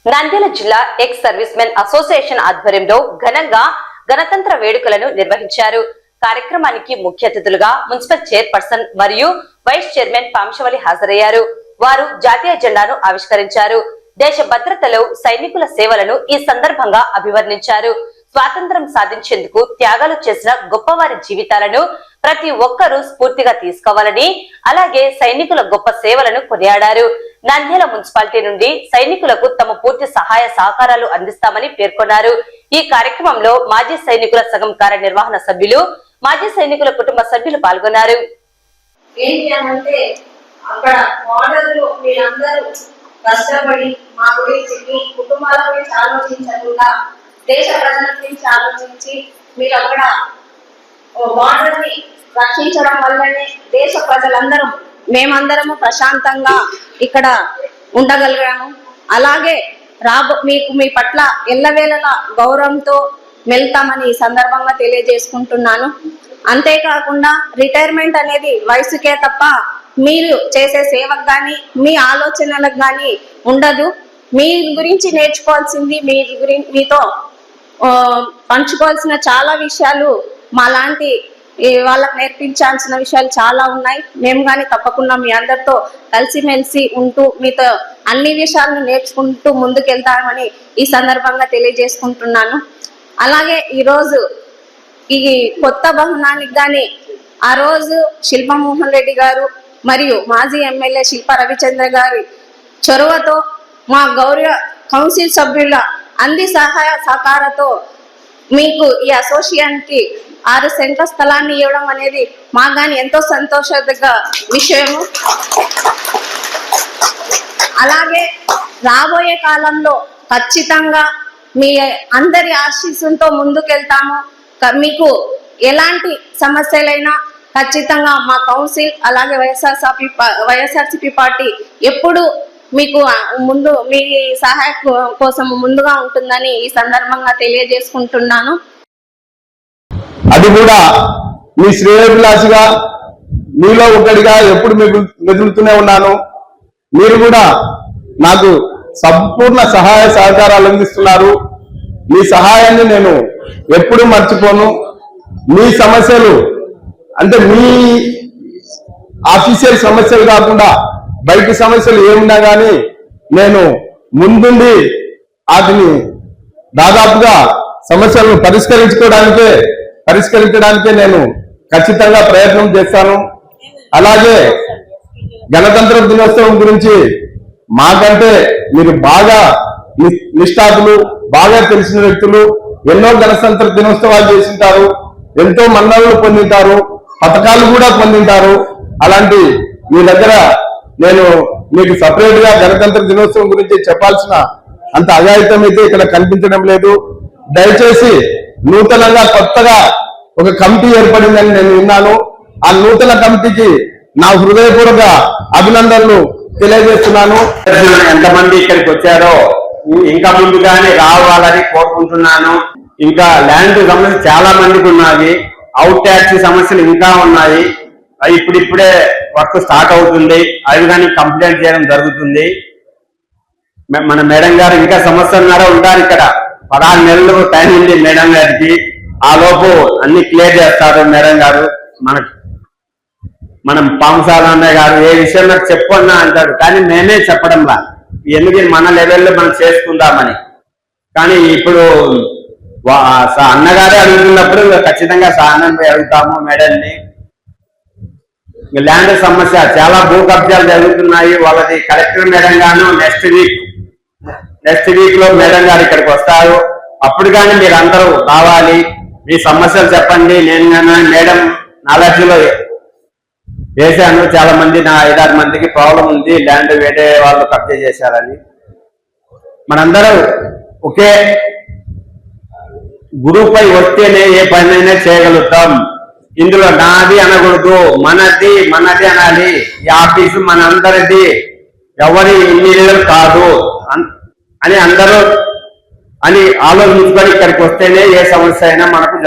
నంద్యాల జిల్లా ex service men association ఆధ్వర్యంలో ఘనంగా గణతంత్ర వేడుకలను నిర్వహించారు. కార్యక్రమానికి ముఖ్య అతిథులుగా మున్సిపల్ చైర్పర్సన్ మరియు వైస్ చైర్మన్ పాంశవలి హాజరయ్యారు. వారు జాతీయ జెండాను ఆవిష్కరించారు. దేశ భద్రతలో సైనికుల సేవలను ఈ సందర్భంగా అభివర్ణించారు. స్వాతంత్ర్యం సాధించేందుకు త్యాగాలు చేసిన గొప్పవారి జీవితాలను ప్రతి ఒక్కరూ స్ఫూర్తిగా తీసుకోవాలని, అలాగే సైనికుల గొప్ప సేవలను కొనియాడారు. నంద్యాల మున్సిపాలిటీ నుండి సైనికులకు తమ పూర్తి సహాయ సహకారాలు అందిస్తామని పేర్కొన్నారు. ఈ కార్యక్రమంలో మాజీ సైనికుల సంఘం కార్యనిర్వహణ సభ్యులు, మాజీ సైనికుల కుటుంబ సభ్యులు పాల్గొన్నారు. కష్టపడి మా గురించి మీ కుటుంబాల గురించి ఆలోచించకుండా దేశ ప్రజల గురించి ఆలోచించి మీరు అక్కడ బార్డర్ ని రక్షించడం వల్లనే దేశ ప్రజలందరూ మేమందరము ప్రశాంతంగా ఇక్కడ ఉండగలిగాము. అలాగే మీకు మీ పట్ల ఎల్లవేళలా గౌరవంతో వెళ్తామని ఈ సందర్భంగా తెలియజేసుకుంటున్నాను. అంతేకాకుండా రిటైర్మెంట్ అనేది వయసుకే తప్ప మీరు చేసే సేవకు కానీ మీ ఆలోచనలకు కానీ ఉండదు. మీ గురించి నేర్చుకోవాల్సింది, మీతో పంచుకోవాల్సిన చాలా విషయాలు మాలాంటి వాళ్ళకు నేర్పించాల్సిన విషయాలు చాలా ఉన్నాయి. మేము కానీ తప్పకుండా మీ అందరితో కలిసిమెలిసి ఉంటూ మీతో అన్ని విషయాలను నేర్చుకుంటూ ముందుకెళ్తామని ఈ సందర్భంగా తెలియజేసుకుంటున్నాను. అలాగే ఈరోజు ఈ కొత్త భవనానికి కానీ ఆ రోజు శిల్పమోహన్ రెడ్డి గారు మరియు మాజీ ఎమ్మెల్యే శిల్ప రవిచంద్ర గారి చొరవతో మా గౌరవ కౌన్సిల్ సభ్యుల అంది సహాయ సహకారంతో మీకు ఈ అసోసియేషన్ కి 6 సెంట్ల స్థలాన్ని ఇవ్వడం అనేది మాకు కానీ ఎంతో సంతోషదగ్గ విషయము. అలాగే రాబోయే కాలంలో ఖచ్చితంగా మీ అందరి ఆశీస్సులతో ముందుకెళ్తాము. మీకు ఎలాంటి సమస్యలైనా ఖచ్చితంగా మా కౌన్సిల్ అలాగే వైఎస్ఆర్సీపీ పార్టీ ఎప్పుడు మీకు ముందు మీ సహాయ కోసం ముందుగా ఉంటుందని ఈ సందర్భంగా తెలియజేసుకుంటున్నాను. అది కూడా మీ శ్రేయోభిలాషిగా మీలో ఒకటిగా ఎప్పుడు మెదులుతూనే ఉన్నాను. మీరు కూడా నాకు సంపూర్ణ సహాయ సహకారాలు అందిస్తున్నారు. మీ సహాయాన్ని నేను ఎప్పుడూ మర్చిపోను. మీ సమస్యలు అంటే మీ ఆఫీషియల్ సమస్యలు కాకుండా బయట సమస్యలు ఏమున్నా కానీ నేను ముందుండి వాటిని దాదాపుగా సమస్యలను పరిష్కరించడానికే నేను ఖచ్చితంగా ప్రయత్నం చేస్తాను. అలాగే గణతంత్ర దినోత్సవం గురించి మాకంటే మీరు బాగా నిష్ఠాతులు, బాగా తెలిసిన వ్యక్తులు, ఎన్నో గణతంత్ర దినోత్సవాలు చేసింటారు, ఎంతో మన్ననలు పొందింటారు, పథకాలు కూడా పొందింటారు. అలాంటి మీ దగ్గర నేను మీకు సపరేట్ గా గణతంత్ర దినోత్సవం గురించి చెప్పాల్సిన అంత అఘాయితం అయితే ఇక్కడ కనిపించడం లేదు. దయచేసి నూతనంగా కొత్తగా ఒక కమిటీ ఏర్పడిందని నేను విన్నాను. ఆ నూతన కమిటీకి నా హృదయపూర్వక అభినందనలు తెలియజేస్తున్నాను. ఎంతమంది ఇక్కడికి వచ్చారో ఇంకా ముందుగానే రావాలని కోరుకుంటున్నాను. ఇంకా ల్యాండ్ సమస్య చాలా మందికి ఉన్నాయి. అవుట్ ట్యాక్స్ సమస్యలు ఇంకా ఉన్నాయి. ఇప్పుడిప్పుడే వర్క్ స్టార్ట్ అవుతుంది. అవి కానీ కంప్లైంట్ చేయడం జరుగుతుంది. మన మేడం గారు ఇంకా సంవత్సరంన్నర ఉంటారు ఇక్కడ. 16 నెలలు టైం ఉంది మేడం గారికి. ఆ లోపు అన్ని క్లియర్ చేస్తారు మేడం గారు. మనం పాంసాల అన్నయ్య గారు ఏ విషయం నాకు చెప్పన్నా అంటాడు, కానీ మేమే చెప్పడంలా ఎందుకు మన లెవెల్లో మనం చేసుకుందామని. కానీ ఇప్పుడు అన్నగారే అడుగుతున్నప్పుడు ఖచ్చితంగా సానంపై అడుగుతాము మేడంని. ల్యాండ్ సమస్య చాలా భూ కబ్జాలు జరుగుతున్నాయి. వాళ్ళది కలెక్టర్ మేడం గాను నెక్స్ట్ వీక్ లో మేడం గారు ఇక్కడికి వస్తారు. అప్పుడు కానీ మీరు అందరూ రావాలి, మీ సమస్యలు చెప్పండి. నేను మేడం నాలెడ్జ్లో వేసాను. చాలా మంది 5-6 మందికి ప్రాబ్లం ఉంది, ల్యాండ్ వేరే వాళ్ళు కబ్జా చేశారని. మనందరూ ఒకే గురువుపై వస్తేనే ఏ పనైనా చేయగలుగుతాం. ఇందులో నాది అనకూడదు, మనది అనాలి. ఈ ఆఫీసు మనందరిది, ఎవరి ఇంజనీర్ కాదు అని అందరూ ఆలోచించుకొని ఇక్కడికి వస్తేనే ఏ సమస్య అయినా మనకు